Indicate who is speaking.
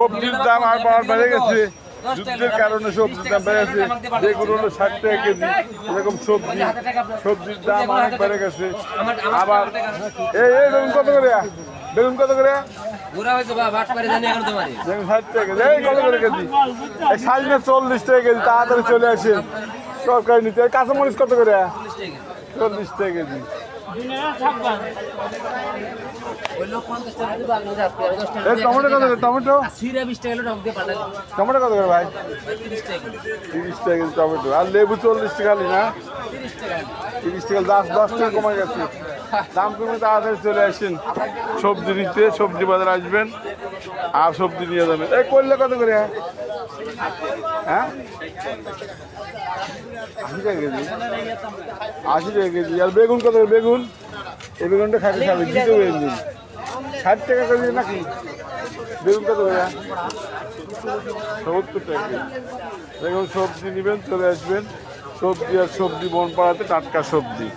Speaker 1: সবজির দাম আর বেড়ে গেছে, যুদ্ধের কারণে সবজির দাম বেড়ে গেছে। যেগুলো হলো 60 টাকা কেজি, এরকম সবজির দাম অনেক বেড়ে গেছে। আবার এই বেগুন কত করে? বেগুন কত করে? বেগুন 60 টাকা কেজি। এই কত করে কেজি? এই 40 টাকা কেজি। তাড়াতাড়ি চলে আসেন সরকারি নিতে। কাঁচামরিচ কত করে? 40 টাকা কেজি। টমেটো কত করে? টমেটো টমেটো কত করে ভাই? 30 টাকা কেজি টমেটো। আর লেবু 40 টাকা না? 30 টাকা। 10 টাকা কমে গেছে দাম। কমে তাড়াতাড়ি চলে আসেন সবজি নিতে। সবজি বাজার আসবেন আর সবজি নিয়ে যাবেন। এই করলে কত করে? হ্যাঁ 80 টাকা কেজি। 80 টাকা কেজি। আর বেগুন কত করে? বেগুন এই বেগুনটা খাইতে খাবে দিতে বেগুন 60 টাকা কেজি নাকি? বেগুন কত করে? 70 টাকা কেজি। দেখুন সবজি নেবেন চলে আসবেন। সবজি আর সবজি বন পাড়াতে টাটকা সবজি।